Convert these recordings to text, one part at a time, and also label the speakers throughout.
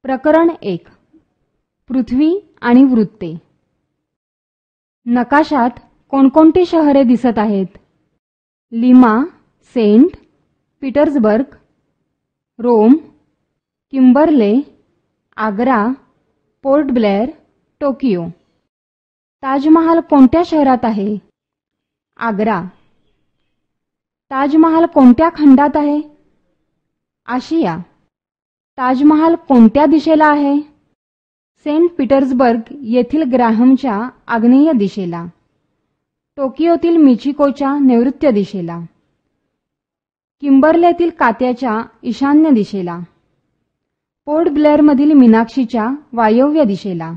Speaker 1: प्रकरण 1. पृथ्वी आणि वृत्ते. नकाशात कोणकोणती शहरे दिसत आहेत? Lima, Saint Petersburg, Rome, Kimberley, Agra, Port Blair, Tokyo. Taj Mahal कोणत्या शहरात आहे? आग्रा. ताजमहाल कोणत्या खंडात आहे? आशिया. ताजमहाल कोणत्या दिशेला आहे? सेंट पीटर्सबर्ग येथील ग्राहमच्या आग्नेय दिशेला. टोकियोतील मिचिकोच्या नैऋत्य दिशेला. किंबर्लेतील कात्याच्या ईशान्य दिशेला. पोर्ट ब्लेअरमधील मीनाक्षीच्या वायव्य दिशेला.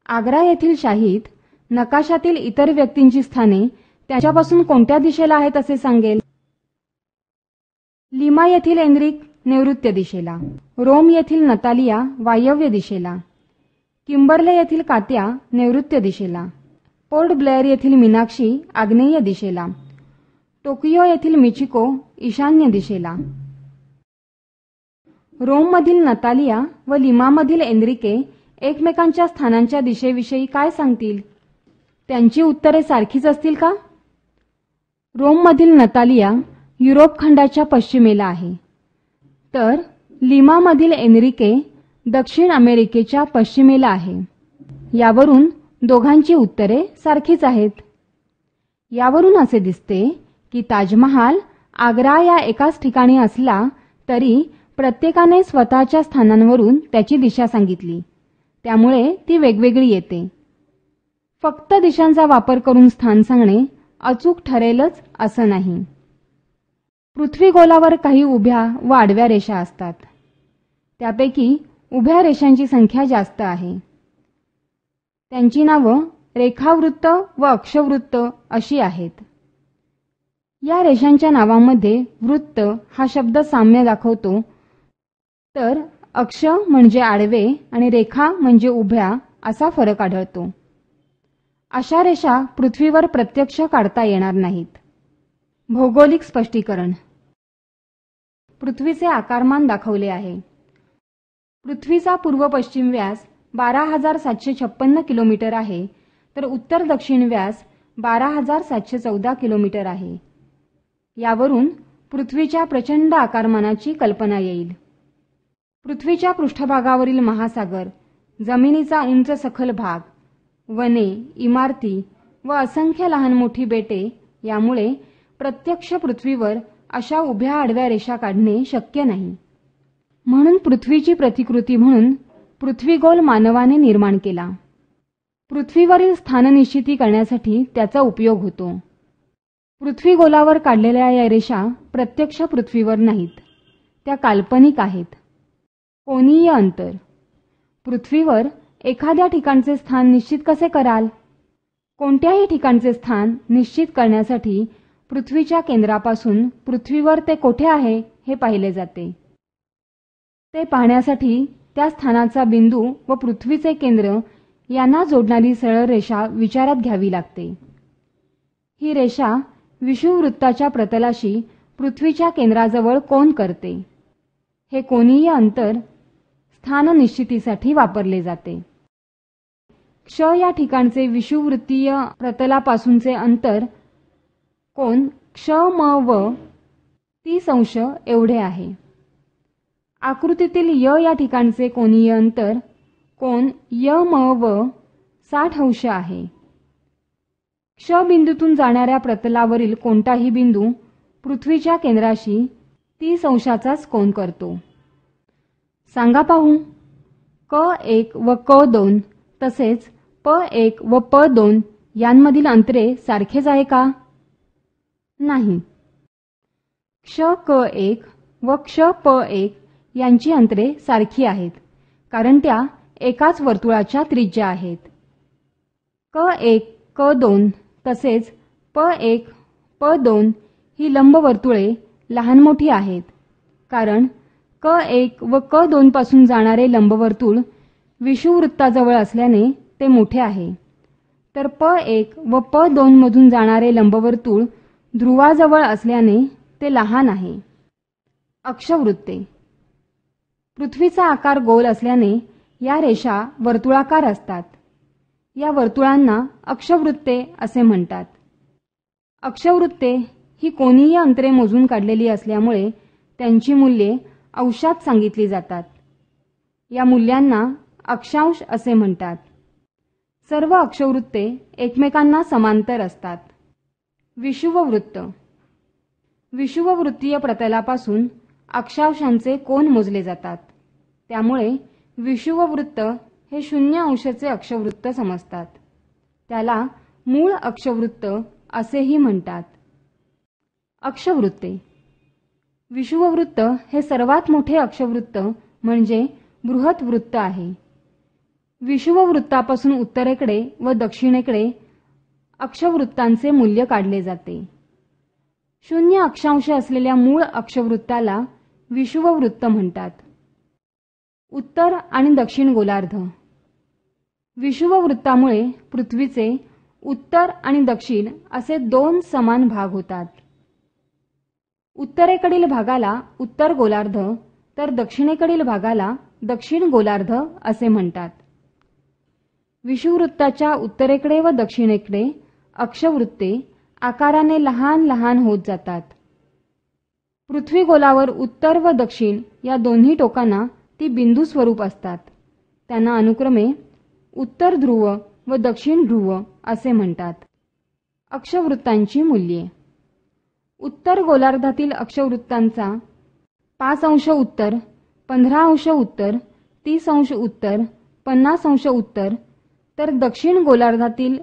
Speaker 1: आग्रा येथील शाहीत नकाशातील इतर व्यक्तींची स्थाने त्यांच्यापासून कोणत्या दिशेला आहेत असे सांगेल? लिमा येथील एनरिक नैऋत्य दिशेला. रोम येथील नतालिया वायव्य दिशेला. किंबर्ले येथील कात्या नैऋत्य दिशेला. पोर्ट ब्लेअर येथील मीनाक्षी आग्नेय दिशेला. टोकियो येथील मिचिको ईशान्य दिशेला. रोममधील नतालिया व लिमामधील एनरिके एकमेकांच्या स्थानांच्या दिशेविषयी काय सांगतील? त्यांची उत्तरे सारखीच असतील का? रोममधील नतालिया युरोप खंडाच्या पश्चिमेला आहे, तर लिमामधील एनरिके दक्षिण अमेरिकेच्या पश्चिमेला आहे. यावरून दोघांची उत्तरे सारखीच आहेत. यावरून असे दिसते की ताजमहाल आग्रा या एकाच ठिकाणी असला तरी प्रत्येकाने स्वतःच्या स्थानांवरून त्याची दिशा सांगितली, त्यामुळे ती वेगवेगळी येते. फक्त दिशांचा वापर करून स्थान सांगणे अचूक ठरेलच असं नाही. पृथ्वीगोलावर काही उभ्या व आडव्या रेषा असतात. त्यापैकी उभ्या रेषांची संख्या जास्त आहे. त्यांची नावं रेखावृत्त व अक्षवृत्त अशी आहेत. या रेषांच्या नावामध्ये वृत्त हा शब्द साम्य दाखवतो, तर अक्ष म्हणजे आडवे आणि रेखा म्हणजे उभ्या असा फरक आढळतो. अशा रेषा पृथ्वीवर प्रत्यक्ष काढता येणार नाहीत. भौगोलिक स्पष्टीकरण. पृथ्वीचे आकारमान दाखवले आहे. पृथ्वीचा पूर्व पश्चिम व्यास 12,756 किलोमीटर आहे, तर उत्तर दक्षिण व्यास 12,714 किलोमीटर आहे. यावरून पृथ्वीच्या प्रचंड आकारमानाची कल्पना येईल. पृथ्वीच्या पृष्ठभागावरील महासागर, जमिनीचा उंच सखल भाग, वने, इमारती व असंख्य लहान मोठी बेटे यामुळे प्रत्यक्ष पृथ्वीवर अशा उभ्या आडव्या रेषा काढणे शक्य नाही. म्हणून पृथ्वीची प्रतिकृती म्हणून पृथ्वीगोल मानवाने निर्माण केला. पृथ्वीवरील स्थाननिश्चिती करण्यासाठी त्याचा उपयोग होतो. पृथ्वीगोलावर काढलेल्या या रेषा प्रत्यक्ष पृथ्वीवर नाहीत, त्या काल्पनिक आहेत. कोनीय अंतर. पृथ्वीवर एखाद्या ठिकाणचे स्थान निश्चित कसे कराल? कोणत्याही ठिकाणचे स्थान निश्चित करण्यासाठी पृथ्वीच्या केंद्रापासून पृथ्वीवर ते कोठे आहे हे पाहिले जाते. ते पाहण्यासाठी त्या स्थानाचा बिंदू व पृथ्वीचे केंद्र यांना जोडणारी सरळ रेषा विचारात घ्यावी लागते. ही रेषा विषुववृत्ताच्या प्रतलाशी पृथ्वीच्या केंद्राजवळ कोन करते. हे कोनीय अंतर स्थान निश्चितीसाठी वापरले जाते. क्ष या ठिकाणचे विषुववृत्तीय प्रतलापासूनचे अंतर कोन क्ष म व 30 अंश एवढे आहे. आकृतीतील य या ठिकाणचे कोनीय अंतर कोन य म व 60 अंश आहे. क्ष बिंदूतून जाणाऱ्या प्रतलावरील कोणताही बिंदू पृथ्वीच्या केंद्राशी 30 अंशाचाच कोन करतो. सांगा पाहू. क1 व क2 तसेच प1 व प2 यांमधील अंतरे सारखेच आहे का? नाही. क्ष क1 व क्ष प1 यांची अंतरे सारखी आहेत, कारण त्या एकाच वर्तुळाच्या त्रिज्या आहेत. क1 क2 तसेच प1 प2 ही लंबवर्तुळे लहान मोठी आहेत, कारण क1 व क2 पासून जाणारे लंबवर्तुळ विषुववृत्ताजवळ असल्याने ते मोठे आहे, तर प1 व प2 मधून जाणारे लंबवर्तुळ ध्रुवाजवळ असल्याने ते लहान आहे. अक्षवृत्ते. पृथ्वीचा आकार गोल असल्याने या रेषा वर्तुळाकार असतात. या वर्तुळांना अक्षवृत्ते असे म्हणतात. अक्षवृत्ते ही कोनीय अंतरे मोजून काढलेली असल्यामुळे त्यांची मूल्ये अंशात सांगितली जातात. या मूल्यांना अक्षांश असे म्हणतात. सर्व अक्षवृत्ते एकमेकांना समांतर असतात. विषुववृत्त. विषुववृत्तीय प्रतलापासून अक्षांशांचे कोन मोजले जातात. त्यामुळे विषुववृत्त हे 0 अंशाचे अक्षवृत्त समजतात. त्याला मूळ अक्षवृत्त असेही म्हणतात. अक्षवृत्ते. विषुववृत्त हे सर्वात मोठे अक्षवृत्त म्हणजे बृहत वृत्त आहे. विषुववृत्तापासून उत्तरेकडे व दक्षिणेकडे अक्षवृत्तांचे मूल्य काढले जाते. 0 अक्षांश असलेल्या मूळ अक्षवृत्ताला विषुववृत्त म्हणतात. उत्तर आणि दक्षिण गोलार्ध. विषुववृत्तामुळे पृथ्वीचे उत्तर आणि दक्षिण असे 2 समान भाग होतात. उत्तरेकडील भागाला उत्तर गोलार्ध तर दक्षिणेकडील भागाला दक्षिण गोलार्ध असे म्हणतात. विषुववृत्ताच्या उत्तरेकडे व दक्षिणेकडे अक्षवृत्ते आकाराने लहान लहान होत जातात. पृथ्वीगोलावर उत्तर व दक्षिण या दोन्ही टोकांना ती बिंदू स्वरूप असतात. त्यांना अनुक्रमे उत्तर ध्रुव व दक्षिण ध्रुव असे म्हणतात. अक्षवृत्तांची मूल्ये. उत्तर गोलार्धातील अक्षवृत्तांचा 5 अंश उत्तर, 15 अंश उत्तर, 30 अंश उत्तर, 50 अंश उत्तर तर दक्षिण गोलार्धातील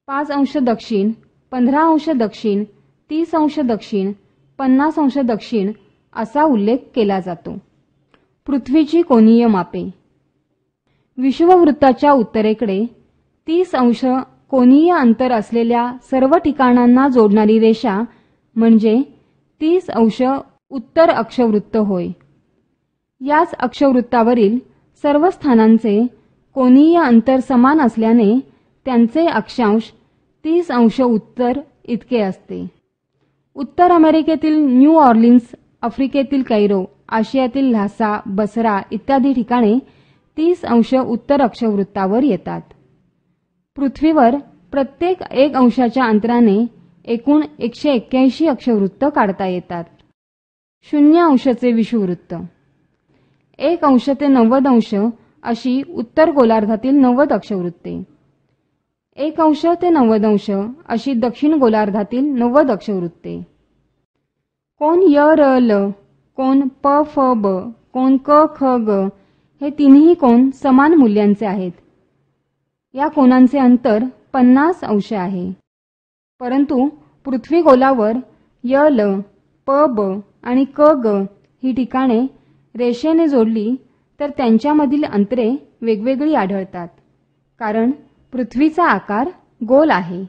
Speaker 1: 5 अंश दक्षिण, 15 अंश दक्षिण, 30 अंश दक्षिण, 50 अंश दक्षिण असा उल्लेख केला जातो. पृथ्वीची कोनीय मापे. विषुववृत्ताच्या उत्तरेकडे 30 अंश कोनीय अंतर असलेल्या सर्व ठिकाणांना जोडणारी रेषा म्हणजे 30 अंश उत्तर अक्षवृत्त होय. याच अक्षवृत्तावरील सर्व स्थानांचे कोनीय अंतर समान असल्याने त्यांचे अक्षांश 30 अंश उत्तर इतके असते. उत्तर अमेरिकेतील न्यू ऑर्लिन्स, आफ्रिकेतील कैरो, आशियातील ल्हासा, बसरा इत्यादी ठिकाणे 30 अंश उत्तर अक्षवृत्तावर येतात. पृथ्वीवर प्रत्येक 1 अंशाच्या अंतराने एकूण 181 अक्षवृत्त काढता येतात. 0 अंशाचे विषुववृत्त. 1 अंश ते 90 अंश अशी उत्तर गोलार्धातील 90 अक्षवृत्ते. 1 अंश ते 90 अंश अशी दक्षिण गोलार्धातील 90 अक्षवृत्ते. कोन य र ल, कोन प फ ब, कोन क ख ग हे तिन्ही कोन समान मूल्यांचे आहेत. या कोनांचे अंतर 50 अंश आहे. परंतु पृथ्वी गोलावर य ल, प ब आणि क ग ही ठिकाणे रेषेने जोडली तर त्यांच्यामधील अंतरे वेगवेगळी आढळतात. कारण पृथ्वीचा आकार गोल आहे.